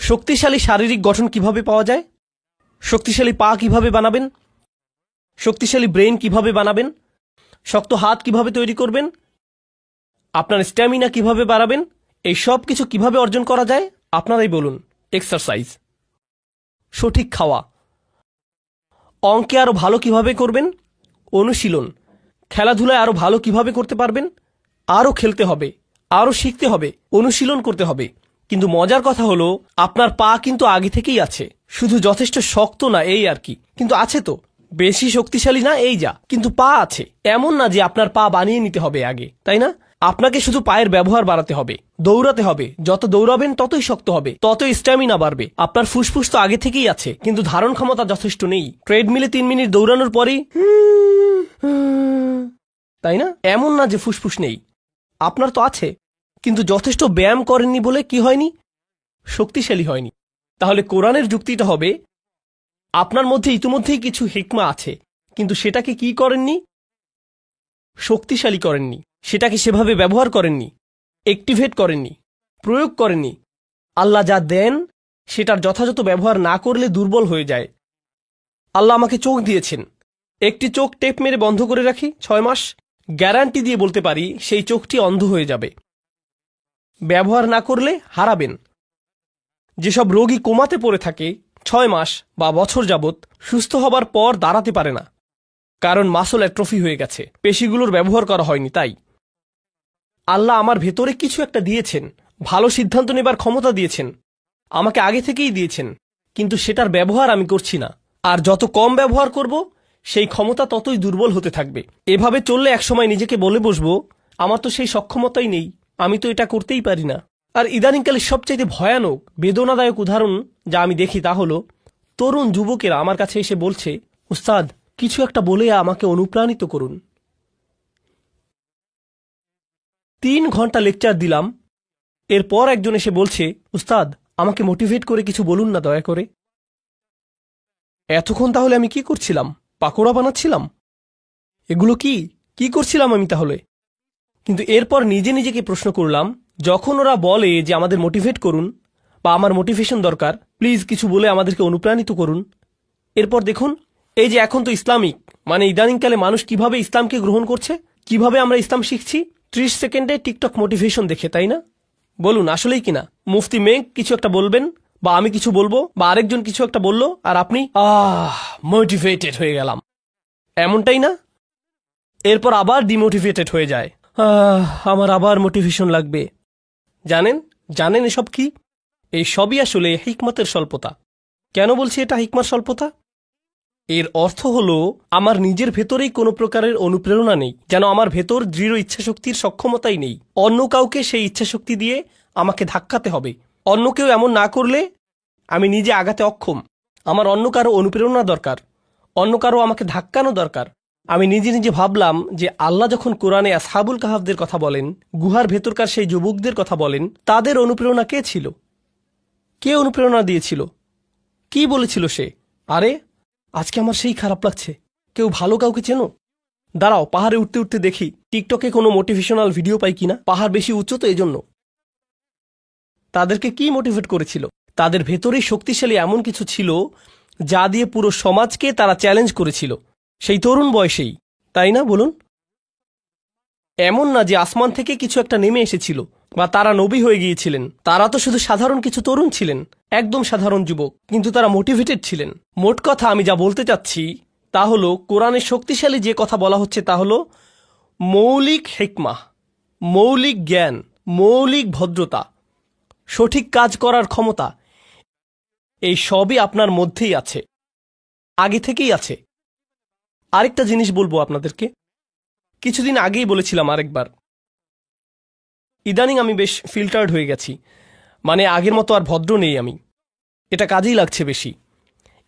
শক্তিশালী শারীরিক গঠন কিভাবে পাওয়া যায়, শক্তিশালী পা কিভাবে বানাবেন, শক্তিশালী ব্রেন কিভাবে বানাবেন, শক্ত হাত কিভাবে তৈরি করবেন, আপনার স্ট্যামিনা কিভাবে বাড়াবেন, এই সব কিছু কিভাবে অর্জন করা যায় আপনারাই বলুন। এক্সারসাইজ, সঠিক খাওয়া, অঙ্কে আরও ভালো কিভাবে করবেন, অনুশীলন, খেলাধুলায় আরও ভালো কিভাবে করতে পারবেন, আরও খেলতে হবে, আরও শিখতে হবে, অনুশীলন করতে হবে। কিন্তু মজার কথা হলো আপনার পা কিন্তু আগে থেকেই আছে, শুধু যথেষ্ট শক্ত না এই আর কি, কিন্তু আছে তো, বেশি শক্তিশালী না এই যা, কিন্তু পা আছে। এমন না যে আপনার পা বানিয়ে নিতে হবে আগে, তাই না? আপনাকে শুধু পায়ের ব্যবহার বাড়াতে হবে, দৌড়াতে হবে, যত দৌড়াবেন ততই শক্ত হবে, ততই স্ট্যামিনা বাড়বে। আপনার ফুসফুস তো আগে থেকেই আছে, কিন্তু ধারণ ক্ষমতা যথেষ্ট নেই। ট্রেডমিলে 3 মিনিট দৌড়ানোর পরেই তাই না? এমন না যে ফুসফুস নেই, আপনার তো আছে, কিন্তু যথেষ্ট ব্যায়াম করেননি বলে কি হয়নি, শক্তিশালী হয়নি। তাহলে কোরআনের যুক্তিটা হবে আপনার মধ্যে ইতিমধ্যেই কিছু হিকমা আছে, কিন্তু সেটাকে কি করেননি, শক্তিশালী করেননি, সেটাকে সেভাবে ব্যবহার করেননি, অ্যাক্টিভেট করেননি, প্রয়োগ করেননি। আল্লাহ যা দেন সেটার যথাযথ ব্যবহার না করলে দুর্বল হয়ে যায়। আল্লাহ আমাকে চোখ দিয়েছেন, একটি চোখ টেপ মেরে বন্ধ করে রাখি 6 মাস, গ্যারান্টি দিয়ে বলতে পারি সেই চোখটি অন্ধ হয়ে যাবে। ব্যবহার না করলে হারাবেন। যেসব রোগী কোমাতে পড়ে থাকে 6 মাস বা বছর যাবৎ, সুস্থ হবার পর দাঁড়াতে পারে না, কারণ মাসল অ্যাট্রফি হয়ে গেছে, পেশিগুলোর ব্যবহার করা হয়নি। তাই আল্লাহ আমার ভেতরে কিছু একটা দিয়েছেন, ভালো সিদ্ধান্ত নেবার ক্ষমতা দিয়েছেন, আমাকে আগে থেকেই দিয়েছেন, কিন্তু সেটার ব্যবহার আমি করছি না। আর যত কম ব্যবহার করব সেই ক্ষমতা ততই দুর্বল হতে থাকবে। এভাবে চললে একসময় নিজেকে বলে বসবো আমার তো সেই সক্ষমতাই নেই, আমি তো এটা করতেই পারি না। আর ইদানিংকালে সবচাইতে ভয়ানক বেদনাদায়ক উদাহরণ যা আমি দেখি তা হলো তরুণ যুবকেরা আমার কাছে এসে বলছে, উস্তাদ কিছু একটা বলে আমাকে অনুপ্রাণিত করুন। 3 ঘন্টা লেকচার দিলাম, এরপর একজন এসে বলছে, উস্তাদ আমাকে মোটিভেট করে কিছু বলুন না দয়া করে। এতক্ষণ তাহলে আমি কি করছিলাম? পাকোড়া বানাচ্ছিলাম? এগুলো কি করছিলাম আমি তাহলে? কিন্তু এরপর নিজে নিজেকে প্রশ্ন করলাম, যখন ওরা বলে যে আমাদের মোটিভেট করুন বা আমার মোটিভেশন দরকার, প্লিজ কিছু বলে আমাদেরকে অনুপ্রাণিত করুন, এরপর দেখুন এই যে এখন তো ইসলামিক মানে ইদানিংকালে মানুষ কিভাবে ইসলামকে গ্রহণ করছে, কিভাবে আমরা ইসলাম শিখছি 30 সেকেন্ডে টিকটক মোটিভেশন দেখে, তাই না? বলুন আসলেই কিনা? মুফতি মেঘ কিছু একটা বলবেন বা আমি কিছু বলবো বা আরেকজন কিছু একটা বললো আর আপনি মোটিভেটেড হয়ে গেলাম, এমনটাই না? এরপর আবার ডিমোটিভেটেড হয়ে যায়, আমার আবার মোটিভেশন লাগবে। জানেন এসব কি? এই সবই আসলে হিকমতের স্বল্পতা। কেন বলছি এটা হিকমত স্বল্পতা? এর অর্থ হলো আমার নিজের ভেতরেই কোনো প্রকারের অনুপ্রেরণা নেই, যেন আমার ভেতর দৃঢ় ইচ্ছাশক্তির সক্ষমতাই নেই। অন্য কাউকে সেই ইচ্ছাশক্তি দিয়ে আমাকে ধাক্কাতে হবে। অন্য কেউ এমন না করলে আমি নিজে আগাতে অক্ষম। আমার অন্য কারো অনুপ্রেরণা দরকার, অন্য কারো আমাকে ধাক্কানো দরকার। আমি নিজে নিজে ভাবলাম যে আল্লাহ যখন কোরআনে আসহাবুল কাহাফদের কথা বলেন, গুহার ভেতরকার সেই যুবকদের কথা বলেন, তাদের অনুপ্রেরণা কে ছিল? কে অনুপ্রেরণা দিয়েছিল? কি বলেছিল সে? আরে আজকে আমার সেই খারাপ লাগছে। কেউ ভালো কাউকে চেনো? দাঁড়াও পাহাড়ে উঠতে উঠতে দেখি টিকটকে কোনো মোটিভেশনাল ভিডিও পাই কিনা। পাহাড় বেশি উঁচু তো এজন্য। তাদেরকে কি মোটিভেট করেছিল? তাদের ভেতরেই শক্তিশালী এমন কিছু ছিল যা দিয়ে পুরো সমাজকে তারা চ্যালেঞ্জ করেছিল, সেই তরুণ বয়সেই, তাই না? বলুন, এমন না যে আসমান থেকে কিছু একটা নেমে এসেছিল বা তারা নবী হয়ে গিয়েছিলেন। তারা তো শুধু সাধারণ কিছু তরুণ ছিলেন, একদম সাধারণ যুবক, কিন্তু তারা মোটিভেটেড ছিলেন। মোট কথা আমি যা বলতে চাচ্ছি তা হলো কোরআনের শক্তিশালী যে কথা বলা হচ্ছে তা হলো মৌলিক হিকমাহ, মৌলিক জ্ঞান, মৌলিক ভদ্রতা, সঠিক কাজ করার ক্ষমতা, এই সবই আপনার মধ্যেই আছে, আগে থেকেই আছে। আরেকটা জিনিস বলবো আপনাদেরকে, কিছুদিন আগেই বলেছিলাম আরেকবার, ইদানিং আমি বেশ ফিল্টার্ড হয়ে গেছি, মানে আগের মতো আর ভদ্র নেই আমি, এটা কাজেই লাগছে বেশি।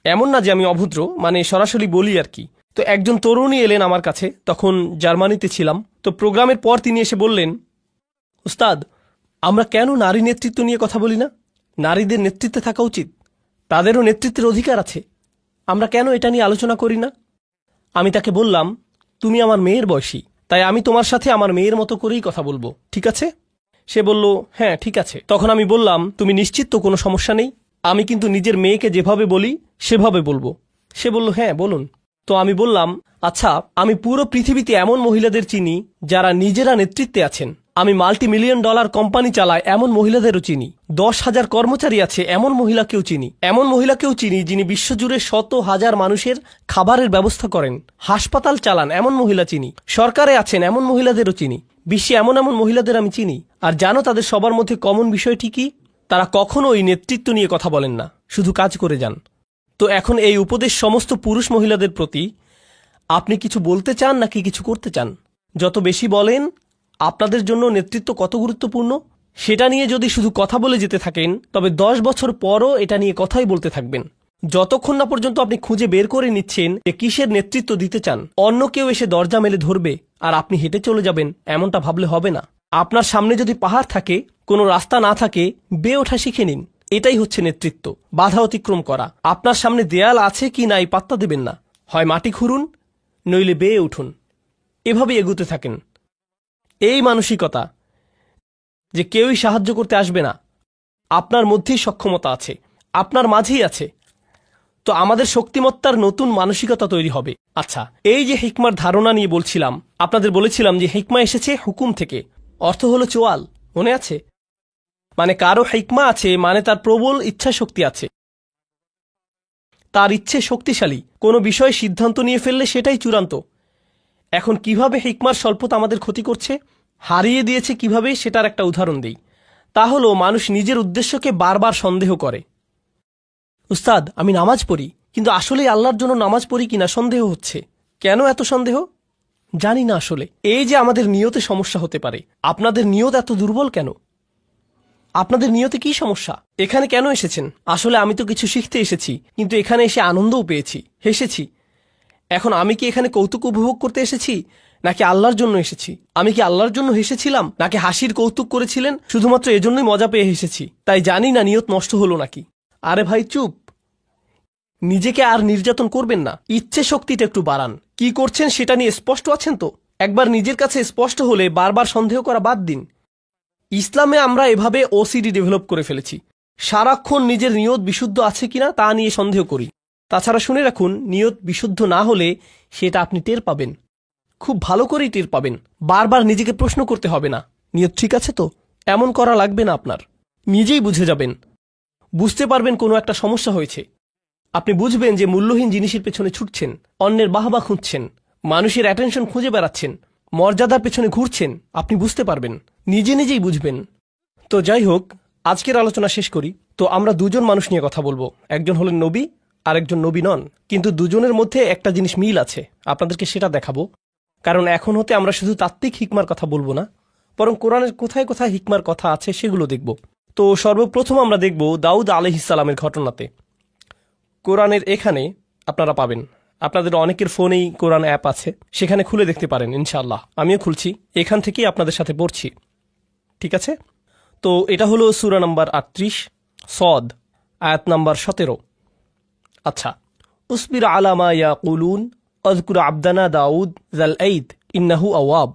এমন না যে আমি অভদ্র, মানে সরাসরি বলি আর কি। তো একজন তরুণী এলেন আমার কাছে, তখন জার্মানিতে ছিলাম। তো প্রোগ্রামের পর তিনি এসে বললেন, উস্তাদ আমরা কেন নারী নেতৃত্ব নিয়ে কথা বলি না? নারীদের নেতৃত্বে থাকা উচিত, তাদেরও নেতৃত্বের অধিকার আছে, আমরা কেন এটা নিয়ে আলোচনা করি না? আমি তাকে বললাম, তুমি আমার মেয়ের বয়সী, তাই আমি তোমার সাথে আমার মেয়ের মতো করেই কথা বলবো, ঠিক আছে? সে বলল, হ্যাঁ ঠিক আছে। তখন আমি বললাম, তুমি নিশ্চিত তো কোনো সমস্যা নেই? আমি কিন্তু নিজের মেয়েকে যেভাবে বলি সেভাবে বলবো। সে বলল, হ্যাঁ বলুন। তো আমি বললাম, আচ্ছা, আমি পুরো পৃথিবীতে এমন মহিলাদের চিনি যারা নিজেরা নেতৃত্বে আছেন। আমি $multi-million কোম্পানি চালাই এমন মহিলাদেরও চিনি। 10,000 কর্মচারী আছে এমন মহিলাকেও চিনি। এমন মহিলাকেও চিনি যিনি বিশ্বজুড়ে শত হাজার মানুষের খাবারের ব্যবস্থা করেন। হাসপাতাল চালান এমন মহিলা চিনি। সরকারে আছেন এমন মহিলাদেরও চিনি। বিশ্বে এমন এমন মহিলাদের আমি চিনি। আর জানো তাদের সবার মধ্যে কমন বিষয়টি কি? তারা কখনোই নেতৃত্ব নিয়ে কথা বলেন না, শুধু কাজ করে যান। তো এখন এই উপদেশ সমস্ত পুরুষ মহিলাদের প্রতি, আপনি কিছু বলতে চান নাকি কিছু করতে চান? যত বেশি বলেন আপনাদের জন্য নেতৃত্ব কত গুরুত্বপূর্ণ সেটা নিয়ে যদি শুধু কথা বলে যেতে থাকেন, তবে 10 বছর পরও এটা নিয়ে কথাই বলতে থাকবেন, যতক্ষণ না পর্যন্ত আপনি খুঁজে বের করে নিচ্ছেন যে কিসের নেতৃত্ব দিতে চান। অন্য কেউ এসে দরজা মেলে ধরবে আর আপনি হেঁটে চলে যাবেন, এমনটা ভাবলে হবে না। আপনার সামনে যদি পাহাড় থাকে, কোনো রাস্তা না থাকে, বেয়ে ওঠা শিখে নিন। এটাই হচ্ছে নেতৃত্ব, বাধা অতিক্রম করা। আপনার সামনে দেয়াল আছে কি নাই পাত্তা দেবেন না, হয় মাটি খুঁড়ুন নইলে বেয়ে উঠুন, এভাবে এগুতে থাকেন। এই মানসিকতা যে কেউই সাহায্য করতে আসবে না, আপনার মধ্যেই সক্ষমতা আছে, আপনার মাঝেই আছে। তো আমাদের শক্তিমত্তার নতুন মানসিকতা তৈরি হবে। আচ্ছা, এই যে হিকমার ধারণা নিয়ে বলছিলাম, আপনাদের বলেছিলাম যে হিকমা এসেছে হুকুম থেকে, অর্থ হলো চোয়াল, মনে আছে? মানে কারো হিকমা আছে মানে তার প্রবল ইচ্ছা শক্তি আছে, তার ইচ্ছে শক্তিশালী। কোনো বিষয়ে সিদ্ধান্ত নিয়ে ফেললে সেটাই চূড়ান্ত। এখন কিভাবে হিকমার স্বল্পতা আমাদের ক্ষতি করছে, হারিয়ে দিয়েছে কিভাবে, সেটার একটা উদাহরণ দিই। তা হলো মানুষ নিজের উদ্দেশ্যকে বারবার সন্দেহ করে। উস্তাদ, আমি নামাজ পড়ি, কিন্তু আসলেই আল্লাহর জন্য নামাজ পড়ি কিনা সন্দেহ হচ্ছে। কেন এত সন্দেহ? জানি না আসলে। এই যে আমাদের নিয়তে সমস্যা হতে পারে। আপনাদের নিয়ত এত দুর্বল কেন? আপনাদের নিয়তে কি সমস্যা? এখানে কেন এসেছেন? আসলে আমি তো কিছু শিখতে এসেছি, কিন্তু এখানে এসে আনন্দও পেয়েছি, হেসেছি। এখন আমি কি এখানে কৌতুক উপভোগ করতে এসেছি নাকি আল্লাহর জন্য এসেছি? আমি কি আল্লাহর জন্য হেসেছিলাম নাকি হাসির কৌতুক করেছিলেন শুধুমাত্র এজন্যই মজা পেয়ে হেসেছি? তাই জানি না নিয়ত নষ্ট হলো নাকি। আরে ভাই চুপ, নিজেকে আর নির্যাতন করবেন না, ইচ্ছে শক্তিটা একটু বাড়ান। কি করছেন সেটা নিয়ে স্পষ্ট আছেন তো? একবার নিজের কাছে স্পষ্ট হলে বারবার সন্দেহ করা বাদ দিন। ইসলামে আমরা এভাবে ওসিডি ডেভেলপ করে ফেলেছি, সারাক্ষণ নিজের নিয়ত বিশুদ্ধ আছে কিনা তা নিয়ে সন্দেহ করি। তাছাড়া শুনে রাখুন, নিয়ত বিশুদ্ধ না হলে সেটা আপনি টের পাবেন, খুব ভালো করেই টের পাবেন। বারবার নিজেকে প্রশ্ন করতে হবে না, নিয়ত ঠিক আছে তো? এমন করা লাগবে না আপনার, নিজেই বুঝে যাবেন। বুঝতে পারবেন কোনো একটা সমস্যা হয়েছে। আপনি বুঝবেন যে মূল্যহীন জিনিসের পেছনে ছুটছেন, অন্যের বাহবা খুঁজছেন, মানুষের অ্যাটেনশন খুঁজে বেড়াচ্ছেন, মর্যাদার পেছনে ঘুরছেন। আপনি বুঝতে পারবেন, নিজে নিজেই বুঝবেন। তো যাই হোক, আজকের আলোচনা শেষ করি। তো আমরা দুজন মানুষ নিয়ে কথা বলবো, একজন হলেন নবী আর একজন নবী নন, কিন্তু দুজনের মধ্যে একটা জিনিস মিল আছে, আপনাদেরকে সেটা দেখাবো। কারণ এখন হতে আমরা শুধু তাত্ত্বিক হিকমার কথা বলবো না, বরং কোরআনের কোথায় কোথায় হিকমার কথা আছে সেগুলো দেখব। তো সর্বপ্রথম আমরা দেখব দাউদ আলাইহিস সালামের ঘটনাতে। কোরআনের এখানে আপনারা পাবেন, আপনাদের অনেকের ফোনেই কোরআন অ্যাপ আছে, সেখানে খুলে দেখতে পারেন ইনশাআল্লাহ। আমিও খুলছি, এখান থেকেই আপনাদের সাথে পড়ছি, ঠিক আছে? তো এটা হলো সূরা নাম্বার 38 সদ, আয়াত নাম্বার 17। আচ্ছা, উসবির আলা মা ইয়াকুলুন আযকুর আবদানা দাউদ যাল আইদ ইন্নাহু আওয়াব।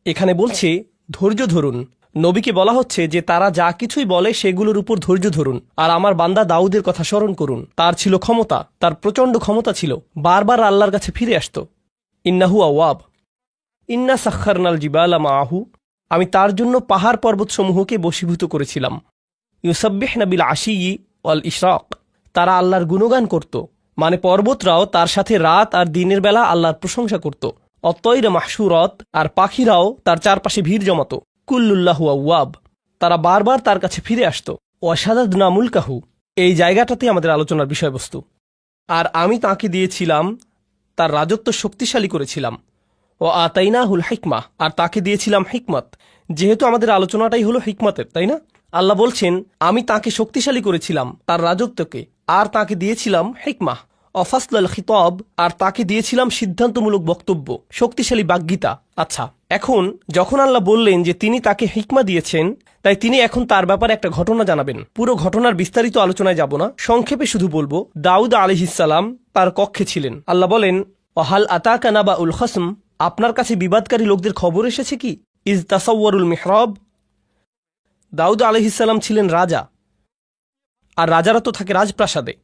এখানে বলছে ধৈর্য ধরুন। নবীকে বলা হচ্ছে যে তারা যা কিছুই বলে সেগুলোর উপর ধৈর্য ধরুন, আর আমার বান্দা দাউদের কথা স্মরণ করুন। তার ছিল ক্ষমতা, তার প্রচণ্ড ক্ষমতা ছিল, বারবার আল্লাহর কাছে ফিরে আসত। ইন্নাহু আওয়াব। ইন্না সাখখারনাল জিবালা মাআহু, আমি তার জন্য পাহাড় পর্বতসমূহকে বশীভূত করেছিলাম। ইউসাব্বিহনা বিল আশিয়্যি ওয়াল ইশরাক, তারা আল্লাহর গুণগান করত, মানে পর্বতরাও তার সাথে রাত আর দিনের বেলা আল্লাহর প্রশংসা করত। অত্তয়রা মাহশুরত, আর পাখিরাও তার চারপাশে ভিড় জমাত। কুল্লুল্লাহু আওয়াব, তারা বারবার তার কাছে ফিরে আসত। ওয়াশাদাদনা মুলকাহু, এই জায়গাটাতে আমাদের আলোচনার বিষয়বস্তু। আর আমি তাকে দিয়েছিলাম, তার রাজত্ব শক্তিশালী করেছিলাম। ও আতাইনাহুল হিকমা, আর তাকে দিয়েছিলাম হিকমত। যেহেতু আমাদের আলোচনাটাই হলো হিকমতের, তাই না? আল্লাহ বলছেন আমি তাকে শক্তিশালী করেছিলাম, তার রাজত্বকে, আর তাকে দিয়েছিলাম হিকমা। অফাসলাল খিতাব, আর তাকে দিয়েছিলাম সিদ্ধান্তমূলক বক্তব্য, শক্তিশালী বাগ্মিতা। আচ্ছা, এখন যখন আল্লাহ বললেন যে তিনি তাকে হিকমা দিয়েছেন, তাই তিনি এখন তার ব্যাপারে একটা ঘটনা জানাবেন। পুরো ঘটনার বিস্তারিত আলোচনায় যাব না, সংক্ষেপে শুধু বলবো দাউদ আলাইহিস সালাম তার কক্ষে ছিলেন। আল্লাহ বলেন ওয়াহাল আতাকা নাবাউল খসম, আপনার কাছে বিবাদকারী লোকদের খবর এসেছে কি? ইজ তাসাওয়ারুল মিহরাব, দাউদ আলাইহিস সালাম ছিলেন রাজা, আর রাজারা তো থাকে রাজপ্রাসাদে,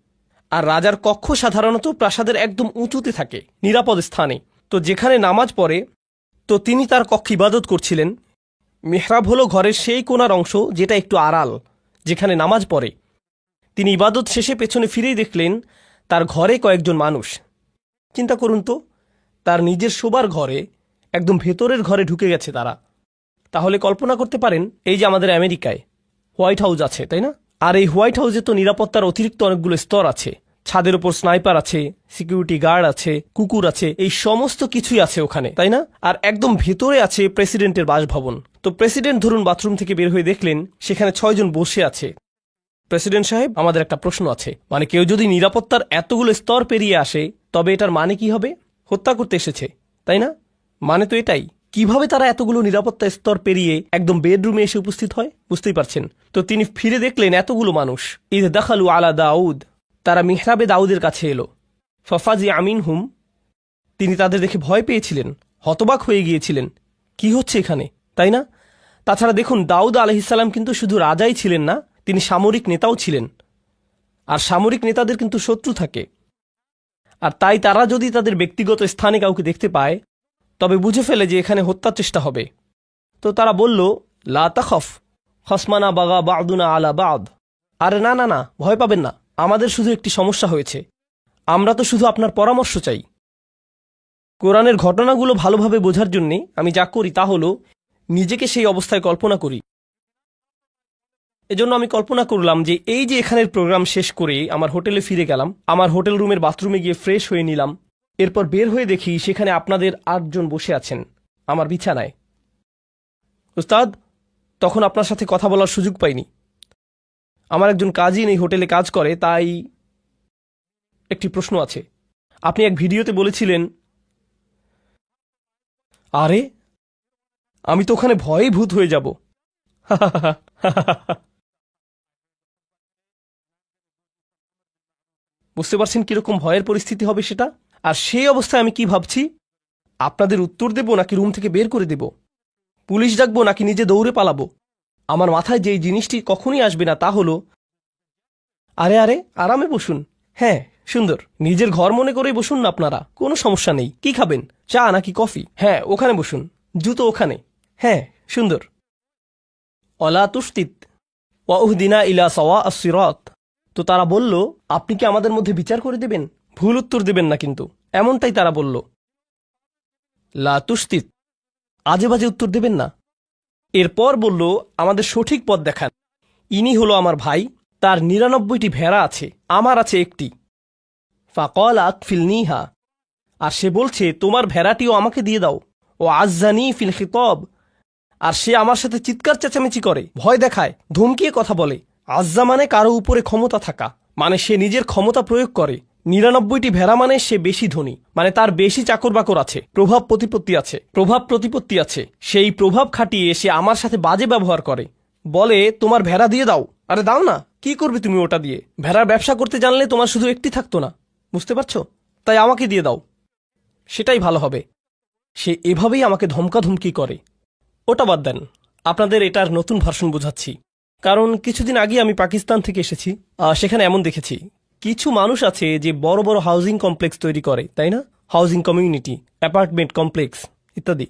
আর রাজার কক্ষ সাধারণত প্রাসাদের একদম উঁচুতে থাকে, নিরাপদ স্থানে। তো যেখানে নামাজ পড়ে, তো তিনি তার কক্ষে ইবাদত করছিলেন। মেহরাব হলো ঘরের সেই কোণার অংশ যেটা একটু আড়াল, যেখানে নামাজ পড়ে। তিনি ইবাদত শেষে পেছনে ফিরেই দেখলেন তার ঘরে কয়েকজন মানুষ। চিন্তা করুন তো, তার নিজের শোবার ঘরে, একদম ভেতরের ঘরে ঢুকে গেছে তারা। তাহলে কল্পনা করতে পারেন, এই যে আমাদের আমেরিকায় হোয়াইট হাউস আছে, তাই না? আর এই হোয়াইট হাউসে তো নিরাপত্তার অতিরিক্ত অনেকগুলো স্তর আছে। ছাদের উপর স্নাইপার আছে, সিকিউরিটি গার্ড আছে, কুকুর আছে, এই সমস্ত কিছুই আছে ওখানে, তাই না? আর একদম ভেতরে আছে প্রেসিডেন্টের বাসভবন। তো প্রেসিডেন্ট ধরুন বাথরুম থেকে বের হয়ে দেখলেন সেখানে 6 জন বসে আছে। প্রেসিডেন্ট সাহেব, আমাদের একটা প্রশ্ন আছে। মানে কেউ যদি নিরাপত্তার এতগুলো স্তর পেরিয়ে আসে, তবে এটার মানে কি হবে? হত্যা করতে এসেছে, তাই না? মানে তো এটাই। কিভাবে তারা এতগুলো নিরাপত্তা স্তর পেরিয়ে একদম বেডরুমে এসে উপস্থিত হয়, বুঝতেই পারছেন। তো তিনি ফিরে দেখলেন এতগুলো মানুষ। ইদ দাখালু আলা দাউদ, তারা মিহরাবে দাউদের কাছে এলো। ফফাজি আমিন হুম, তিনি তাদের দেখে ভয় পেয়েছিলেন, হতবাক হয়ে গিয়েছিলেন। কি হচ্ছে এখানে, তাই না? তাছাড়া দেখুন, দাউদ আলাইহিসসালাম কিন্তু শুধু রাজাই ছিলেন না, তিনি সামরিক নেতাও ছিলেন। আর সামরিক নেতাদের কিন্তু শত্রু থাকে। আর তাই তারা যদি তাদের ব্যক্তিগত স্থানে কাউকে দেখতে পায়, তবে বুঝে ফেলে যে এখানে হত্যার চেষ্টা হবে। তো তারা বলল, লা তাখফ খসমানা বাগা বাদুনা আলা বাদ। আরে না না না, ভয় পাবেন না, আমাদের শুধু একটি সমস্যা হয়েছে। আমরা তো শুধু আপনার পরামর্শ চাই। কোরআনের ঘটনাগুলো ভালোভাবে বোঝার জন্যে আমি যা করি তা হলো নিজেকে সেই অবস্থায় কল্পনা করি। এজন্য আমি কল্পনা করলাম যে এই যে এখানের প্রোগ্রাম শেষ করে আমার হোটেলে ফিরে গেলাম, আমার হোটেল রুমের বাথরুমে গিয়ে ফ্রেশ হয়ে নিলাম। এরপর বের হয়ে দেখি সেখানে আপনাদের 8 জন বসে আছেন আমার বিছানায়। উস্তাদ, তখন আপনার সাথে কথা বলার সুযোগ পাইনি। আমার একজন কাজিন এই হোটেলে কাজ করে, তাই একটি প্রশ্ন আছে। আপনি এক ভিডিওতে বলেছিলেন, আরে আমি তো ওখানে ভয়ে ভূত হয়ে যাব। বুঝতে পারছেন কিরকম ভয়ের পরিস্থিতি হবে সেটা? আর সেই অবস্থায় আমি কি ভাবছি, আপনাদের উত্তর দেব নাকি রুম থেকে বের করে দেব, পুলিশ ডাকবো নাকি নিজে দৌড়ে পালাবো। আমার মাথায় যেই জিনিসটি কখনই আসবে না তা হলো, আরে আরে আরামে বসুন। হ্যাঁ, সুন্দর, নিজের ঘর মনে করেই বসুন না আপনারা, কোনো সমস্যা নেই। কি খাবেন, চা নাকি কফি? হ্যাঁ, ওখানে বসুন, জুতো ওখানে। হ্যাঁ, সুন্দর। অলা তুস্তিত ওয়াউহদিনা ইলা সাওয়া আস-সিরাত। তো তারা বলল, আপনি কি আমাদের মধ্যে বিচার করে দেবেন? ভুল উত্তর দেবেন না কিন্তু, এমনটাই তারা বলল। লা তুস্তিত, আজে বাজে উত্তর দেবেন না। এরপর বলল, আমাদের সঠিক পথ দেখান। ইনি হলো আমার ভাই, তার 99টি ভেড়া আছে, আমার আছে একটি। ফাকল আকফিলনিহা, আর সে বলছে তোমার ভেড়াটিও আমাকে দিয়ে দাও। ও আজ্জানি ফিল খিতাব, আর সে আমার সাথে চিৎকার চেঁচামেচি করে, ভয় দেখায়, ধমকিয়ে কথা বলে। আজ্জা মানে কারো উপরে ক্ষমতা থাকা, মানে সে নিজের ক্ষমতা প্রয়োগ করে। 99টি ভেড়া মানে সে বেশি ধনী, মানে তার বেশি চাকর বাকর আছে, প্রভাব প্রতিপত্তি আছে। সেই প্রভাব খাটিয়ে সে আমার সাথে বাজে ব্যবহার করে, বলে তোমার ভেড়া দিয়ে দাও। আরে দাও না, কি করবে তুমি ওটা দিয়ে? ভেড়ার ব্যবসা করতে জানলে তোমার শুধু একটি থাকতো না, বুঝতে পারছো? তাই আমাকে দিয়ে দাও, সেটাই ভালো হবে। সে এভাবেই আমাকে ধমকাধমকি করে। ওটা বাদ দেন, আপনাদের এটার নতুন ভার্সন বোঝাচ্ছি। কারণ কিছুদিন আগে আমি পাকিস্তান থেকে এসেছি, সেখানে এমন দেখেছি কিছু মানুষ আছে যে বড় বড় হাউজিং কমপ্লেক্স তৈরি করে, তাই না? হাউজিং কমিউনিটি, অ্যাপার্টমেন্ট কমপ্লেক্স ইত্যাদি,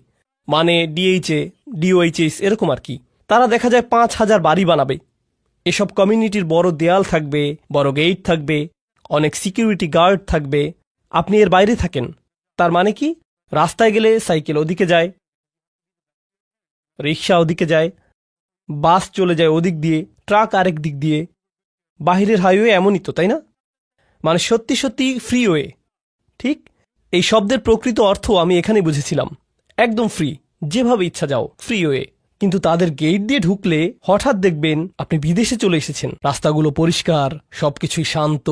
মানে ডিএইচএ, ডিওএইচএস এরকম আর কি। তারা দেখা যায় 5000 বাড়ি বানাবে। এসব কমিউনিটির বড় দেয়াল থাকবে, বড় গেট থাকবে, অনেক সিকিউরিটি গার্ড থাকবে। আপনি এর বাইরে থাকেন, তার মানে কি, রাস্তায় গেলে সাইকেল ওদিকে যায়, রিক্সা ওদিকে যায়, বাস চলে যায় ওদিক দিয়ে, ট্রাক আরেক দিক দিয়ে। বাহিরের হাইওয়ে এমনই তো, তাই না? মানে সত্যি সত্যি ফ্রিওয়ে। ঠিক এই শব্দের প্রকৃত অর্থ আমি এখানে বুঝেছিলাম, একদম ফ্রি, যেভাবে ইচ্ছা যাও, ফ্রিওয়ে। কিন্তু তাদের গেট দিয়ে ঢুকলে হঠাৎ দেখবেন আপনি বিদেশে চলে এসেছেন। রাস্তাগুলো পরিষ্কার, সবকিছুই শান্ত,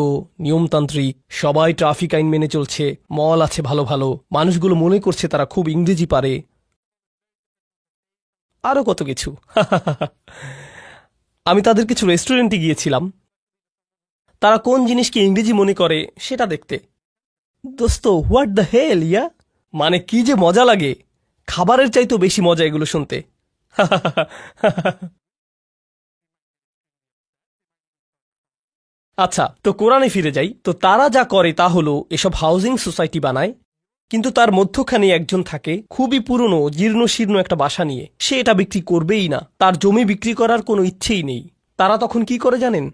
নিয়মতান্ত্রিক, সবাই ট্রাফিক আইন মেনে চলছে, মল আছে ভালো ভালো, মানুষগুলো মনে করছে তারা খুব ইংরেজি পারে, আরো কত কিছু। আমি তাদের কিছু রেস্টুরেন্টে গিয়েছিলাম, তারা কোন জিনিসকে ইংরেজি মনে করে সেটা দেখতে। দোস্ত, হোয়াট দ্য হেল ইয়া, মানে কি যে মজা লাগে, খাবারের চাইতেও বেশি মজা এগুলো শুনতে। আচ্ছা, তো কোরআনে ফিরে যাই। তো তারা যা করে তা হলো এসব হাউজিং সোসাইটি বানায়, কিন্তু তার মধ্যখানে একজন থাকে খুবই পুরনো জীর্ণ শীর্ণ একটা বাসা নিয়ে। সে এটা বিক্রি করবেই না, তার জমি বিক্রি করার কোনো ইচ্ছেই নেই। তারা তখন কি করে জানেন?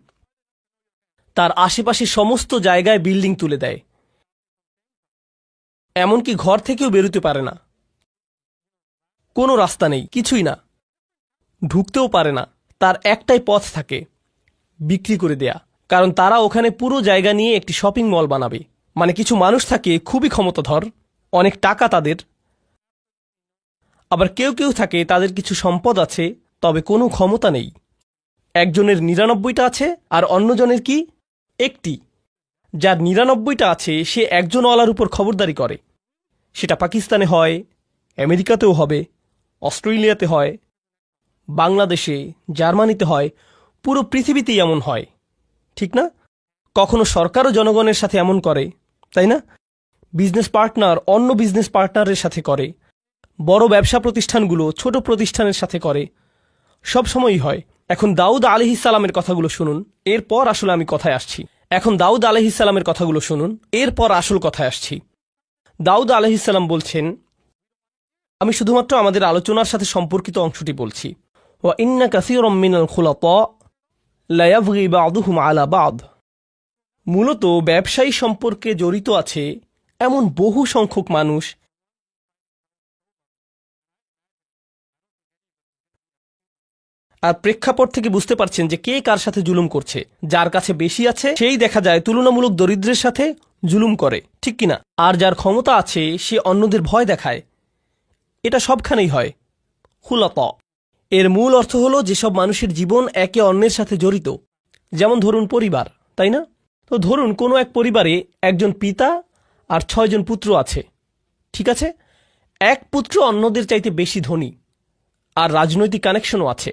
তার আশেপাশে সমস্ত জায়গায় বিল্ডিং তুলে দেয়, এমনকি ঘর থেকেও বেরোতে পারে না, কোনো রাস্তা নেই, কিছুই না, ঢুকতেও পারে না। তার একটাই পথ থাকে, বিক্রি করে দেয়া। কারণ তারা ওখানে পুরো জায়গা নিয়ে একটি শপিং মল বানাবে। মানে কিছু মানুষ থাকে খুবই ক্ষমতাধর, অনেক টাকা তাদের, আবার কেউ কেউ থাকে তাদের কিছু সম্পদ আছে তবে কোনো ক্ষমতা নেই। একজনের ৯৯টা আছে আর অন্যজনের কি একটি। যার ৯৯টা আছে সে একজনওয়ালার উপর খবরদারি করে। সেটা পাকিস্তানে হয়, আমেরিকাতেও হবে, অস্ট্রেলিয়াতে হয়, বাংলাদেশে, জার্মানিতে হয়, পুরো পৃথিবীতেই এমন হয়, ঠিক না? কখনো সরকারও জনগণের সাথে এমন করে, তাই না? বিজনেস পার্টনার অন্য বিজনেস পার্টনারের সাথে করে, বড় ব্যবসা প্রতিষ্ঠানগুলো ছোট প্রতিষ্ঠানের সাথে করে, সব সময়ই হয়। এখন দাউদ আলাইহিসসালামের কথাগুলো শুনুন, এরপর আসলে আমি কথায় আসছি। এখন দাউদ আলাইহিসসালামের কথাগুলো শুনুন, এরপর আসল কথায় আসছি। দাউদ আলাইহিসসালাম বলছেন, আমি শুধুমাত্র আমাদের আলোচনার সাথে সম্পর্কিত অংশটি বলছি। ওয়া ইন্না কাসীরাম মিনাল খুলাতা লা ইয়াবগি বা'দুহুম আলা বা'দ। মূলত ব্যবসায়ী সম্পর্কে জড়িত আছে এমন বহু সংখ্যক মানুষ আর প্রেক্ষাপট থেকে বুঝতে পারছেন যে কে কার সাথে জুলুম করছে। যার কাছে বেশি আছে সেই দেখা যায় তুলনামূলক দরিদ্রের সাথে জুলুম করে, ঠিক কিনা? আর যার ক্ষমতা আছে সে অন্যদের ভয় দেখায়। এটা সবখানেই হয়। খুলাতা এর মূল অর্থ হলো যেসব মানুষের জীবন একে অন্যের সাথে জড়িত। যেমন ধরুন পরিবার, তাই না? তো ধরুন কোনো এক পরিবারে একজন পিতা আর ৬ জন পুত্র আছে, ঠিক আছে? এক পুত্র অন্যদের চাইতে বেশি ধনী আর রাজনৈতিক কানেকশনও আছে,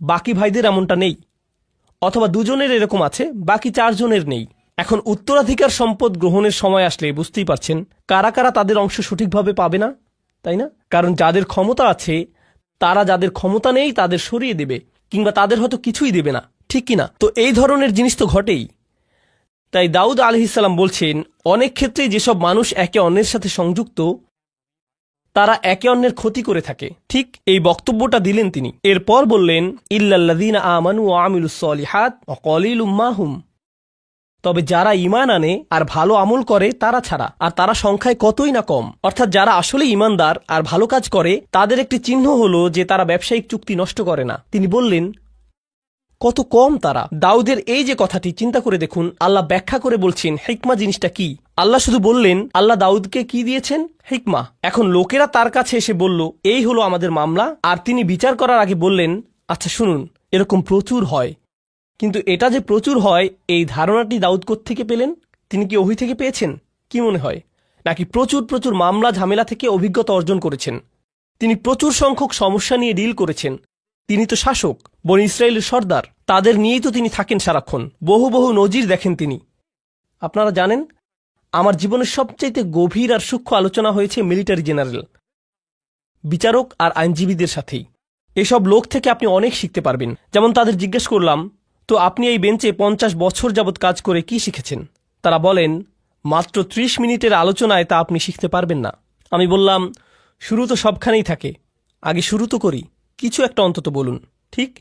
বাকি ভাইদের এমনটা নেই। অথবা দুজনের এরকম আছে, বাকি ৪ জনের নেই। এখন উত্তরাধিকার সম্পদ গ্রহণের সময় আসলে বুঝতেই পারছেন কারা কারা তাদের অংশ সঠিকভাবে পাবে না, তাই না? কারণ যাদের ক্ষমতা আছে তারা যাদের ক্ষমতা নেই তাদের সরিয়ে দেবে, কিংবা তাদের হয়তো কিছুই দেবে না, ঠিক কিনা? তো এই ধরনের জিনিস তো ঘটেই। তাই দাউদ আলাইহিসসালাম বলছেন, অনেক ক্ষেত্রেই যেসব মানুষ একে অন্যের সাথে সংযুক্ত তারা একে অন্যের ক্ষতি করে থাকে। ঠিক এই বক্তব্যটা দিলেন তিনি। এরপর বললেন, ইল্লাল্লাযীনা আমানু ওয়া আমিলুস সলিহাত ওয়া কলিলুম মা হুম। তবে যারা ঈমান আনে আর ভালো আমল করে তারা ছাড়া, আর তারা সংখ্যায় কতই না কম। অর্থাৎ যারা আসলে ঈমানদার আর ভালো কাজ করে তাদের একটি চিহ্ন হলো যে তারা ব্যবসায়িক চুক্তি নষ্ট করে না। তিনি বললেন কত কম তারা। দাউদের এই যে কথাটি চিন্তা করে দেখুন, আল্লাহ ব্যাখ্যা করে বলছেন হিকমা জিনিসটা কি। আল্লাহ শুধু বললেন, আল্লাহ দাউদকে কি দিয়েছেন? হিকমা। এখন লোকেরা তার কাছে এসে বলল, এই হলো আমাদের মামলা, আর তিনি বিচার করার আগে বললেন, আচ্ছা শুনুন, এরকম প্রচুর হয়। কিন্তু এটা যে প্রচুর হয় এই ধারণাটি দাউদ কোত্থেকে পেলেন? তিনি কি ওহী থেকে পেয়েছেন? কি মনে হয়? নাকি প্রচুর প্রচুর মামলা ঝামেলা থেকে অভিজ্ঞতা অর্জন করেছেন? তিনি প্রচুর সংখ্যক সমস্যা নিয়ে ডিল করেছেন। তিনি তো শাসক, বনি ইসরায়েলের সর্দার, তাদের নিয়েই তো তিনি থাকেন সারাক্ষণ। বহু বহু নজির দেখেন তিনি। আপনারা জানেন, আমার জীবনের সবচাইতে গভীর আর সূক্ষ্ম আলোচনা হয়েছে মিলিটারি জেনারেল, বিচারক আর আইনজীবীদের সাথেই। এসব লোক থেকে আপনি অনেক শিখতে পারবেন। যেমন তাদের জিজ্ঞেস করলাম, তো আপনি এই বেঞ্চে ৫০ বছর যাবৎ কাজ করে কি শিখেছেন? তারা বলেন, মাত্র ৩০ মিনিটের আলোচনায় তা আপনি শিখতে পারবেন না। আমি বললাম, শুরু তো সবখানেই থাকে, আগে শুরু তো করি, কিছু একটা অন্তত বলুন। ঠিক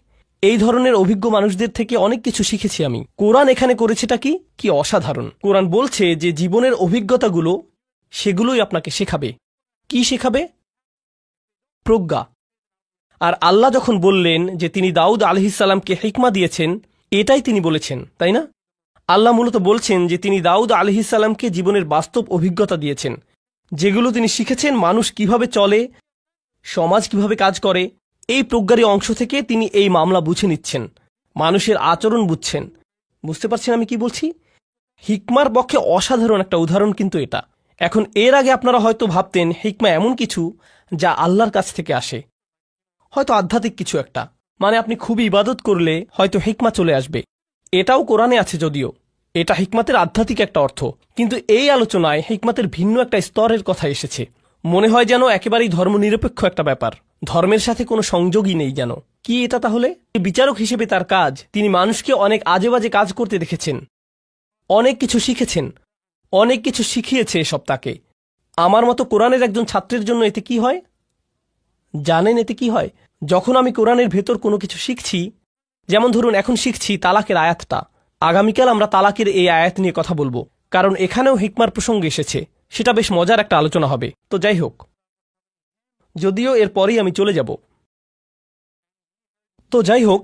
এই ধরনের অভিজ্ঞ মানুষদের থেকে অনেক কিছু শিখেছি আমি। কোরআন এখানে করেছেটা কি অসাধারণ। কোরআন বলছে যে জীবনের অভিজ্ঞতাগুলো সেগুলোই আপনাকে শেখাবে। কি শেখাবে? প্রজ্ঞা। আর আল্লাহ যখন বললেন যে তিনি দাউদ আলাইহিসসালামকে হিকমা দিয়েছেন, এটাই তিনি বলেছেন, তাই না? আল্লাহ মূলত বলছেন যে তিনি দাউদ আলাইহিসসালামকে জীবনের বাস্তব অভিজ্ঞতা দিয়েছেন, যেগুলো তিনি শিখেছেন মানুষ কিভাবে চলে, সমাজ কিভাবে কাজ করে। এই প্রজ্ঞারই অংশ থেকে তিনি এই মামলা বুঝে নিচ্ছেন, মানুষের আচরণ বুঝছেন। বুঝতে পারছেন আমি কি বলছি? হিকমার পক্ষে অসাধারণ একটা উদাহরণ কিন্তু এটা। এখন এর আগে আপনারা হয়তো ভাবতেন হিকমা এমন কিছু যা আল্লাহর কাছ থেকে আসে, হয়তো আধ্যাত্মিক কিছু একটা, মানে আপনি খুবই ইবাদত করলে হয়তো হিকমা চলে আসবে। এটাও কোরআনে আছে যদিও, এটা হিকমাতের আধ্যাত্মিক একটা অর্থ। কিন্তু এই আলোচনায় হিকমাতের ভিন্ন একটা স্তরের কথা এসেছে। মনে হয় যেন একেবারেই ধর্মনিরপেক্ষ একটা ব্যাপার, ধর্মের সাথে কোনো সংযোগই নেই যেন। কি এটা তাহলে? বিচারক হিসেবে তার কাজ, তিনি মানুষকে অনেক আজে বাজে কাজ করতে দেখেছেন, অনেক কিছু শিখেছেন, অনেক কিছু শিখিয়েছে এসব তাকে। আমার মতো কোরআনের একজন ছাত্রের জন্য এতে কি হয় জানেন? এতে কি হয়, যখন আমি কোরআনের ভেতর কোনো কিছু শিখছি, যেমন ধরুন এখন শিখছি তালাকের আয়াতটা, আগামীকাল আমরা তালাকের এই আয়াত নিয়ে কথা বলবো, কারণ এখানেও হিকমার প্রসঙ্গ এসেছে। সেটা বেশ মজার একটা আলোচনা হবে। তো যাই হোক, যদিও এরপরেই আমি চলে যাব। তো যাই হোক,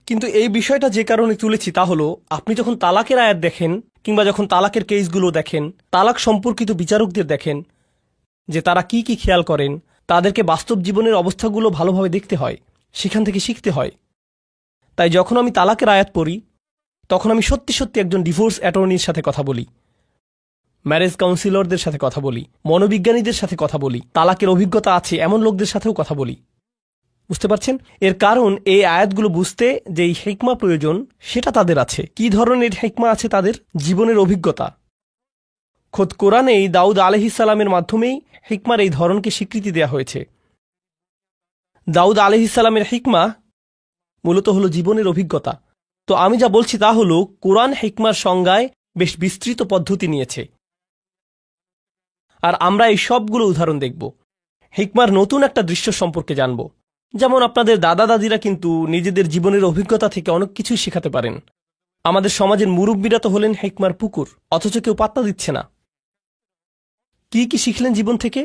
কিন্তু এই বিষয়টা যে কারণে তুলেছি তা হলো, আপনি যখন তালাকের আয়াত দেখেন কিংবা যখন তালাকের কেসগুলো দেখেন, তালাক সম্পর্কিত বিচারকদের দেখেন যে তারা কি কি খেয়াল করেন, তাদেরকে বাস্তব জীবনের অবস্থাগুলো ভালোভাবে দেখতে হয়, সেখান থেকে শিখতে হয়। তাই যখন আমি তালাকের আয়াত পড়ি, তখন আমি সত্যি সত্যি একজন ডিভোর্স অ্যাটর্নির সাথে কথা বলি, ম্যারেজ কাউন্সিলরদের সাথে কথা বলি, মনোবিজ্ঞানীদের সাথে কথা বলি, তালাকের অভিজ্ঞতা আছে এমন লোকদের সাথেও কথা বলি। বুঝতে পারছেন? এর কারণ এই আয়াতগুলো বুঝতে যে এই হিকমা প্রয়োজন সেটা তাদের আছে। কি ধরনের হিকমা আছে তাদের? জীবনের অভিজ্ঞতা। খোদ কোরআনেই দাউদ আলাইহিসসালামের মাধ্যমেই হিকমার এই ধরনকে স্বীকৃতি দেওয়া হয়েছে। দাউদ আলাইহিসসালামের হিকমা মূলত হলো জীবনের অভিজ্ঞতা। তো আমি যা বলছি তা হলো, কোরআন হিকমার সংজ্ঞায় বেশ বিস্তৃত পদ্ধতি নিয়েছে, আর আমরা এই সবগুলো উদাহরণ দেখব। হিকমার নতুন একটা দৃশ্য সম্পর্কে জানব। যেমন আপনাদের দাদা দাদিরা কিন্তু নিজেদের জীবনের অভিজ্ঞতা থেকে অনেক কিছুই শেখাতে পারেন। আমাদের সমাজের মুরব্বীরা তো হলেন হিকমার পুকুর, অথচ কেউ পাত্তা দিচ্ছে না। কি কি শিখলেন জীবন থেকে?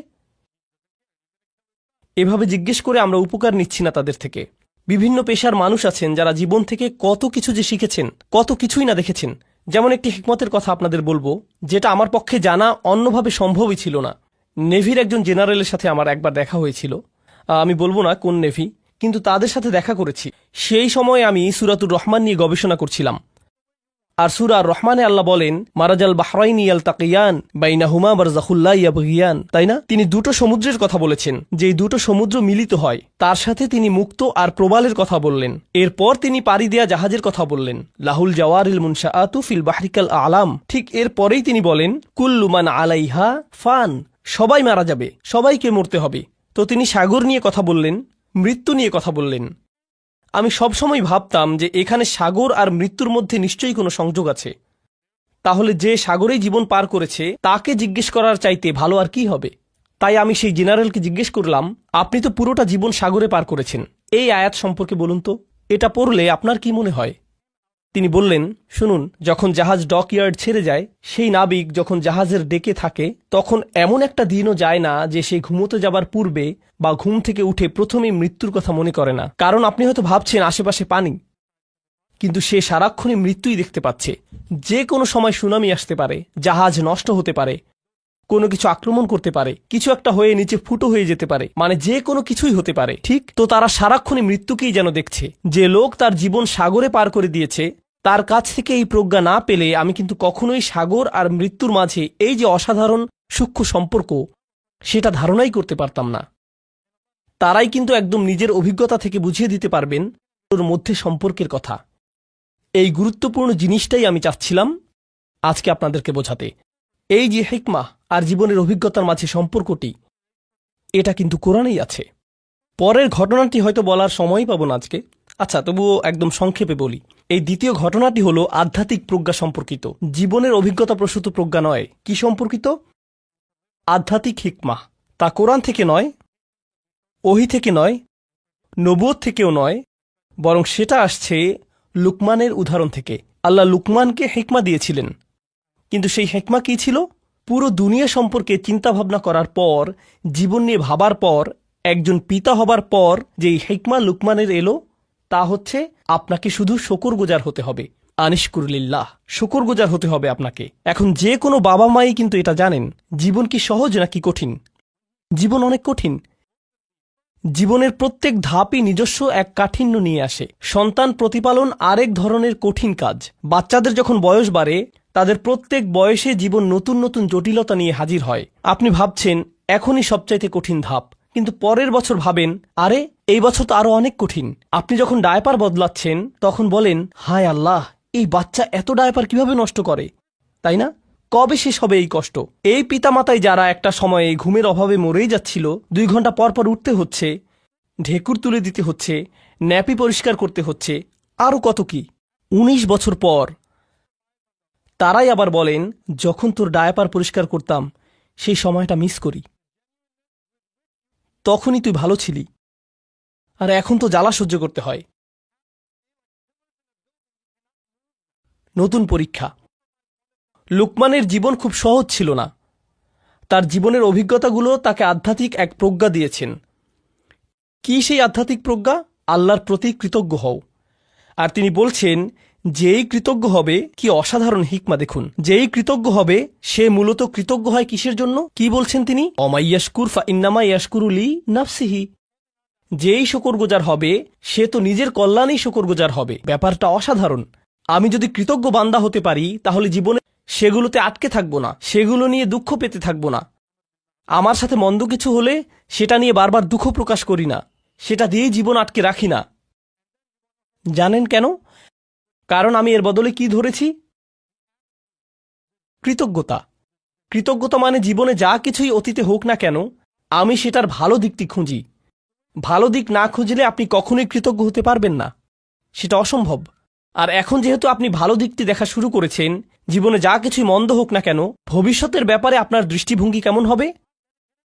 এভাবে জিজ্ঞেস করে আমরা উপকার নিচ্ছি না তাদের থেকে। বিভিন্ন পেশার মানুষ আছেন যারা জীবন থেকে কত কিছু যে শিখেছেন, কত কিছুই না দেখেছেন। যেমন একটি হিকমতের কথা আপনাদের বলবো, যেটা আমার পক্ষে জানা অন্যভাবে সম্ভবই ছিল না। নেভির একজন জেনারেলের সাথে আমার একবার দেখা হয়েছিল। আমি বলবো না কোন নেভি, কিন্তু তাদের সাথে দেখা করেছি। সেই সময় আমি সূরাতুর রহমান নিয়ে গবেষণা করছিলাম। আর সূরা রহমানে আল্লাহ বলেন, মারাজাল বাহরাইনি ইয়ালতাকিয়ান বাইনাহুমা বারযাখুল লা ইয়াবগিয়ান, তাই না? তিনি দুটো সমুদ্রের কথা বলেছেন, যেই দুটো সমুদ্র মিলিত হয়। তার সাথে তিনি মুক্ত আর প্রবালের কথা বললেন। এরপর তিনি পাড়ি দেয়া জাহাজের কথা বললেন, লাহুল জাওয়ারিল মুনশাআতু ফিল বাহরিকাল আলাম। ঠিক এরপরেই তিনি বলেন, কুল্লু মান আলাইহা ফান, সবাই মারা যাবে, সবাইকে মরতে হবে। তো তিনি সাগর নিয়ে কথা বললেন, মৃত্যু নিয়ে কথা বললেন। আমি সবসময় ভাবতাম যে এখানে সাগর আর মৃত্যুর মধ্যে নিশ্চয়ই কোনো সংযোগ আছে। তাহলে যে সাগরেই জীবন পার করেছে তাকে জিজ্ঞেস করার চাইতে ভালো আর কি হবে? তাই আমি সেই জেনারেলকে জিজ্ঞেস করলাম, আপনি তো পুরোটা জীবন সাগরে পার করেছেন, এই আয়াত সম্পর্কে বলুন তো, এটা পড়লে আপনার কি মনে হয়? তিনি বললেন, শুনুন, যখন জাহাজ ডকইয়ার্ড ছেড়ে যায়, সেই নাবিক যখন জাহাজের ডেকে থাকে, তখন এমন একটা দিনও যায় না যে সে ঘুমোতে যাবার পূর্বে বা ঘুম থেকে উঠে প্রথমেই মৃত্যুর কথা মনে করে না। কারণ আপনি হয়তো ভাবছেন আশেপাশে পানি, কিন্তু সে সারাক্ষণই মৃত্যুই দেখতে পাচ্ছে। যে কোনো সময় সুনামি আসতে পারে, জাহাজ নষ্ট হতে পারে, কোনো কিছু আক্রমণ করতে পারে, কিছু একটা হয়ে নিচে ফুটো হয়ে যেতে পারে, মানে যে কোনো কিছুই হতে পারে। ঠিক তো তারা সারাক্ষণই মৃত্যুকেই যেন দেখছে। যে লোক তার জীবন সাগরে পার করে দিয়েছে, তার কাছ থেকে এই প্রজ্ঞা না পেলে আমি কিন্তু কখনোই সাগর আর মৃত্যুর মাঝে এই যে অসাধারণ সূক্ষ্ম সম্পর্ক, সেটা ধারণাই করতে পারতাম না। তারাই কিন্তু একদম নিজের অভিজ্ঞতা থেকে বুঝিয়ে দিতে পারবেন ওর মধ্যে সম্পর্কের কথা। এই গুরুত্বপূর্ণ জিনিসটাই আমি চাচ্ছিলাম আজকে আপনাদেরকে বোঝাতে। এই যে হিকমা আর জীবনের অভিজ্ঞতার মাঝে সম্পর্কটি, এটা কিন্তু কোরআনেই আছে। পরের ঘটনাটি হয়তো বলার সময়ই পাবো না আজকে। আচ্ছা, তবুও একদম সংক্ষেপে বলি। এই দ্বিতীয় ঘটনাটি হলো আধ্যাত্মিক প্রজ্ঞা সম্পর্কিত, জীবনের অভিজ্ঞতা প্রসূত প্রজ্ঞা নয়। কি সম্পর্কিত? আধ্যাত্মিক হিকমা। তা কোরআন থেকে নয়, ওহী থেকে নয়, নবুয়ত থেকেও নয়, বরং সেটা আসছে লুকমানের উদাহরণ থেকে। আল্লাহ লুকমানকে হিকমা দিয়েছিলেন, কিন্তু সেই হিকমা কি ছিল? পুরো দুনিয়া সম্পর্কে চিন্তাভাবনা করার পর, জীবন নিয়ে ভাবার পর, একজন পিতা হবার পর যেই হিকমা লুকমানের এলো, তা হচ্ছে আপনাকে শুধু শুকরগুজার হতে হবে। আনিশকুরলিল্লাহ, শুকরগুজার হতে হবে আপনাকে। এখন যে কোনো বাবা মাই কিন্তু এটা জানেন, জীবন কি সহজ নাকি কঠিন? জীবন অনেক কঠিন। জীবনের প্রত্যেক ধাপই নিজস্ব এক কাঠিন্য নিয়ে আসে। সন্তান প্রতিপালন আরেক ধরনের কঠিন কাজ। বাচ্চাদের যখন বয়স বাড়ে, তাদের প্রত্যেক বয়সে জীবন নতুন নতুন জটিলতা নিয়ে হাজির হয়। আপনি ভাবছেন এখনই সবচাইতে কঠিন ধাপ, কিন্তু পরের বছর ভাবেন, আরে এই বছর তো আরো অনেক কঠিন। আপনি যখন ডায়পার বদলাচ্ছেন, তখন বলেন, হায় আল্লাহ, এই বাচ্চা এত ডায়পার কিভাবে নষ্ট করে, তাই না? কবে শেষ হবে এই কষ্ট? এই পিতামাতাই যারা একটা সময়ে ঘুমের অভাবে মরেই যাচ্ছিল, 2 ঘন্টা পর পর উঠতে হচ্ছে, ঢেকুর তুলে দিতে হচ্ছে, ন্যাপি পরিষ্কার করতে হচ্ছে, আরও কত কি। 19 বছর পর তারাই আবার বলেন, যখন তোর ডায়াপার পরিষ্কার করতাম সেই সময়টা মিস করি, তখনই তুই ভালো ছিলি, আর এখন তো জ্বালা সহ্য করতে হয়। নতুন পরীক্ষা। লুকমানের জীবন খুব সহজ ছিল না। তার জীবনের অভিজ্ঞতাগুলো তাকে আধ্যাত্মিক এক প্রজ্ঞা দিয়েছেন। কি সেই আধ্যাত্মিক প্রজ্ঞা? আল্লাহর প্রতি কৃতজ্ঞ হও। আর তিনি বলছেন, যেই কৃতজ্ঞ হবে, কি অসাধারণ হিকমা দেখুন, যেই কৃতজ্ঞ হবে সে মূলত কৃতজ্ঞ হয় কিসের জন্য? কি বলছেন তিনি? অমাইয়াশকুর ফা ইন্নামা ইয়াশকুরুলি নাফসিহি। যেই শকরগুজার হবে সে তো নিজের কল্যাণেই শকরগুজার হবে। ব্যাপারটা অসাধারণ। আমি যদি কৃতজ্ঞ বান্দা হতে পারি তাহলে জীবনে সেগুলোতে আটকে থাকবো না, সেগুলো নিয়ে দুঃখ পেতে থাকবো না। আমার সাথে মন্দ কিছু হলে সেটা নিয়ে বারবার দুঃখ প্রকাশ করি না, সেটা দিয়েই জীবন আটকে রাখি না। জানেন কেন? কারণ আমি এর বদলে কি ধরেছি? কৃতজ্ঞতা। কৃতজ্ঞতা মানে জীবনে যা কিছুই অতীতে হোক না কেন, আমি সেটার ভালো দিকটি খুঁজি। ভালো দিক না খুঁজলে আপনি কখনোই কৃতজ্ঞ হতে পারবেন না, সেটা অসম্ভব। আর এখন যেহেতু আপনি ভালো দিকটি দেখা শুরু করেছেন, জীবনে যা কিছুই মন্দ হোক না কেন, ভবিষ্যতের ব্যাপারে আপনার দৃষ্টিভঙ্গি কেমন হবে?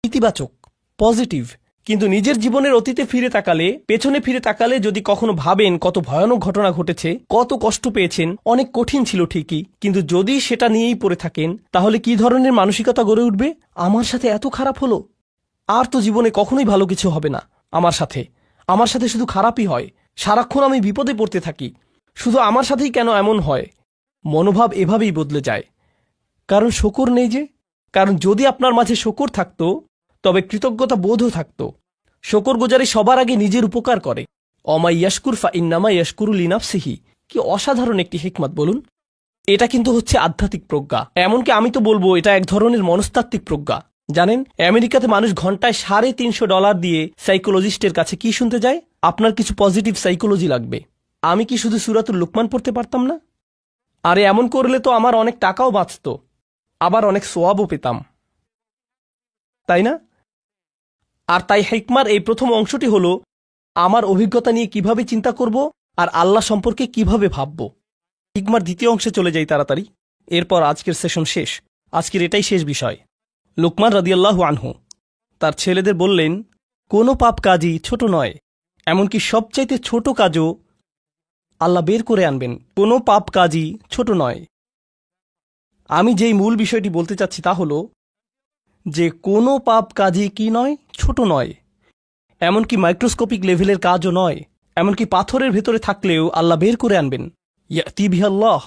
ইতিবাচক, পজিটিভ। কিন্তু নিজের জীবনের অতীতে ফিরে তাকালে, পেছনে ফিরে তাকালে যদি কখনো ভাবেন কত ভয়ানক ঘটনা ঘটেছে, কত কষ্ট পেয়েছেন, অনেক কঠিন ছিল ঠিকই, কিন্তু যদি সেটা নিয়েই পড়ে থাকেন, তাহলে কি ধরনের মানসিকতা গড়ে উঠবে? আমার সাথে এত খারাপ হলো, আর তো জীবনে কখনোই ভালো কিছু হবে না। আমার সাথে শুধু খারাপই হয়। সারাক্ষণ আমি বিপদে পড়তে থাকি। শুধু আমার সাথেই কেন এমন হয়? মনোভাব এভাবেই বদলে যায়। কারণ শকর নেই যে। কারণ যদি আপনার মাঝে শকর থাকতো, তবে কৃতজ্ঞতা বোধও থাকতো। শকর গুজারি সবার আগে নিজের উপকার করে। অমাই ইয়াশকুর ফা ইন্নামা ইয়াশকুরু লিনাফসিহি। কি অসাধারণ একটি হিকমত বলুন। এটা কিন্তু হচ্ছে আধ্যাত্মিক প্রজ্ঞা। এমনকি আমি তো বলবো এটা এক ধরনের মনস্তাত্ত্বিক প্রজ্ঞা। জানেন, আমেরিকাতে মানুষ ঘন্টায় $350 দিয়ে সাইকোলজিস্টের কাছে কি শুনতে যায়? আপনার কিছু পজিটিভ সাইকোলজি লাগবে। আমি কি শুধু সূরাতুল লুকমান পড়তে পারতাম না? আরে এমন করলে তো আমার অনেক টাকাও বাঁচত, আবার অনেক সোয়াবও পেতাম, তাই না? আর তাই হিকমার এই প্রথম অংশটি হলো আমার অভিজ্ঞতা নিয়ে কিভাবে চিন্তা করব আর আল্লাহ সম্পর্কে কিভাবে ভাবব। হিকমার দ্বিতীয় অংশে চলে যাই তাড়াতাড়ি, এরপর আজকের সেশন শেষ। আজকের এটাই শেষ বিষয়। লুকমান রাদিয়াল্লাহু আনহু তার ছেলেদের বললেন, কোনো পাপ কাজই ছোট নয়, এমনকি সবচাইতে ছোট কাজও আল্লাহ বের করে আনবেন। কোনো পাপ কাজই ছোট নয়। আমি যেই মূল বিষয়টি বলতে চাচ্ছি তা হল যে কোনো পাপ কাজই কি নয়, ছোট নয়। এমনকি মাইক্রোস্কোপিক লেভেলের কাজও নয়। এমনকি পাথরের ভেতরে থাকলেও আল্লাহ বের করে আনবেন। ইয়াতি বিহাল্লাহ।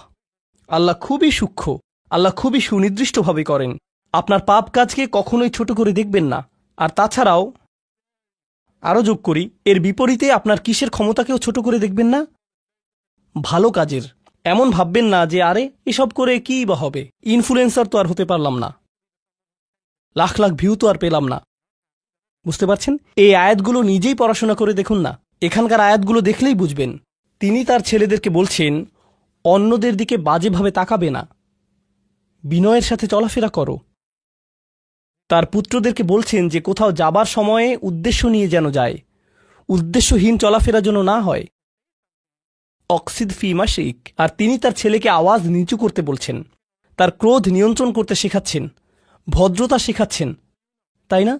আল্লাহ খুবই সূক্ষ্ম, আল্লাহ খুবই সুনির্দিষ্টভাবে করেন। আপনার পাপ কাজকে কখনোই ছোট করে দেখবেন না। আর তাছাড়াও আরও যোগ করি, এর বিপরীতে আপনার কিসের ক্ষমতাকেও ছোট করে দেখবেন না? ভালো কাজের। এমন ভাববেন না যে আরে এসব করে কি বা হবে, ইনফ্লুয়েন্সার তো আর হতে পারলাম না, লাখ লাখ ভিউ তো আর পেলাম না। বুঝতে পারছেন? এই আয়াতগুলো নিজেই পড়াশোনা করে দেখুন না। এখানকার আয়াতগুলো দেখলেই বুঝবেন। তিনি তার ছেলেদেরকে বলছেন, অন্যদের দিকে বাজেভাবে তাকাবে না, বিনয়ের সাথে চলাফেরা করো। তার পুত্রদেরকে বলছেন যে কোথাও যাবার সময়ে উদ্দেশ্য নিয়ে যেন যায়, উদ্দেশ্যহীন চলাফেরা যেন না হয়। অক্সিদ ফি মাশিক। আর তিনি তার ছেলেকে আওয়াজ নিচু করতে বলছেন, তার ক্রোধ নিয়ন্ত্রণ করতে শেখাচ্ছেন, ভদ্রতা শেখাচ্ছেন, তাই না?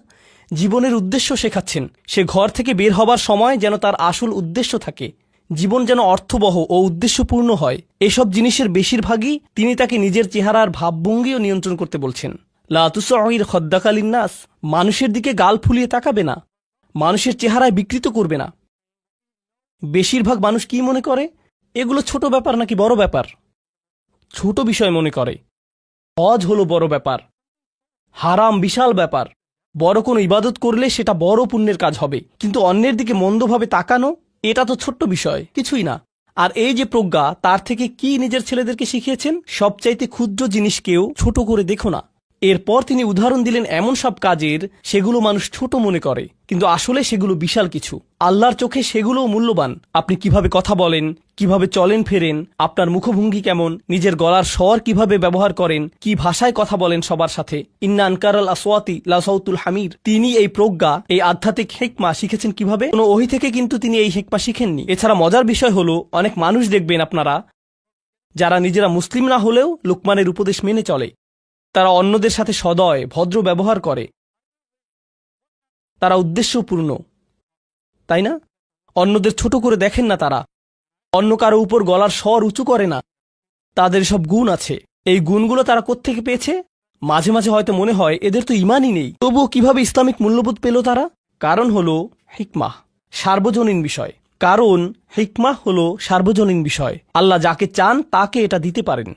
জীবনের উদ্দেশ্য শেখাচ্ছেন। সে ঘর থেকে বের হবার সময় যেন তার আসল উদ্দেশ্য থাকে, জীবন যেন অর্থবহ ও উদ্দেশ্যপূর্ণ হয়। এসব জিনিসের বেশিরভাগই তিনি তাকে নিজের চেহারার ভাবভঙ্গিও নিয়ন্ত্রণ করতে বলছেন। লা তুসঈর খদ্দাকা লিন্নাস। মানুষের দিকে গাল ফুলিয়ে তাকাবে না, মানুষের চেহারায় বিকৃত করবে না। বেশিরভাগ মানুষ কি মনে করে? এগুলো ছোট ব্যাপার নাকি বড় ব্যাপার? ছোট বিষয় মনে করে। হজ হলো বড় ব্যাপার, হারাম বিশাল ব্যাপার। বড় কোনো ইবাদত করলে সেটা বড় পুণ্যের কাজ হবে, কিন্তু অন্যের দিকে মন্দভাবে তাকানো, এটা তো ছোট্ট বিষয়, কিছুই না। আর এই যে প্রজ্ঞা, তার থেকে কি নিজের ছেলেদেরকে শিখিয়েছেন? সবচাইতে ক্ষুদ্র জিনিসকেও ছোট করে দেখো না। এরপর তিনি উদাহরণ দিলেন এমন সব কাজের সেগুলো মানুষ ছোট মনে করে, কিন্তু আসলে সেগুলো বিশাল কিছু। আল্লাহর চোখে সেগুলোও মূল্যবান। আপনি কিভাবে কথা বলেন, কিভাবে চলেন ফেরেন, আপনার মুখভঙ্গি কেমন, নিজের গলার স্বর কিভাবে ব্যবহার করেন, কি ভাষায় কথা বলেন সবার সাথে। ইন্না আনকারাল আসওয়াতি লাসাউতুল হামির। তিনি এই প্রজ্ঞা, এই আধ্যাত্মিক হিকমা শিখেছেন কিভাবে? কোনো ওহী থেকে কিন্তু তিনি এই হিকমা শিখেননি। এছাড়া মজার বিষয় হলো, অনেক মানুষ দেখবেন আপনারা যারা নিজেরা মুসলিম না হলেও লুকমানের উপদেশ মেনে চলে। তারা অন্যদের সাথে সদয়, ভদ্র ব্যবহার করে। তারা উদ্দেশ্যপূর্ণ, তাই না? অন্যদের ছোট করে দেখেন না, তারা অন্য কারো উপর গলার স্বর উঁচু করে না। তাদের সব গুণ আছে। এই গুণগুলো তারা কোত্থেকে পেয়েছে? মাঝে মাঝে হয়তো মনে হয় এদের তো ইমানই নেই, তবুও কিভাবে ইসলামিক মূল্যবোধ পেল তারা? কারণ হলো হিকমাহ, সার্বজনীন বিষয়। কারণ হিকমাহ হলো সার্বজনীন বিষয়। আল্লাহ যাকে চান তাকে এটা দিতে পারেন।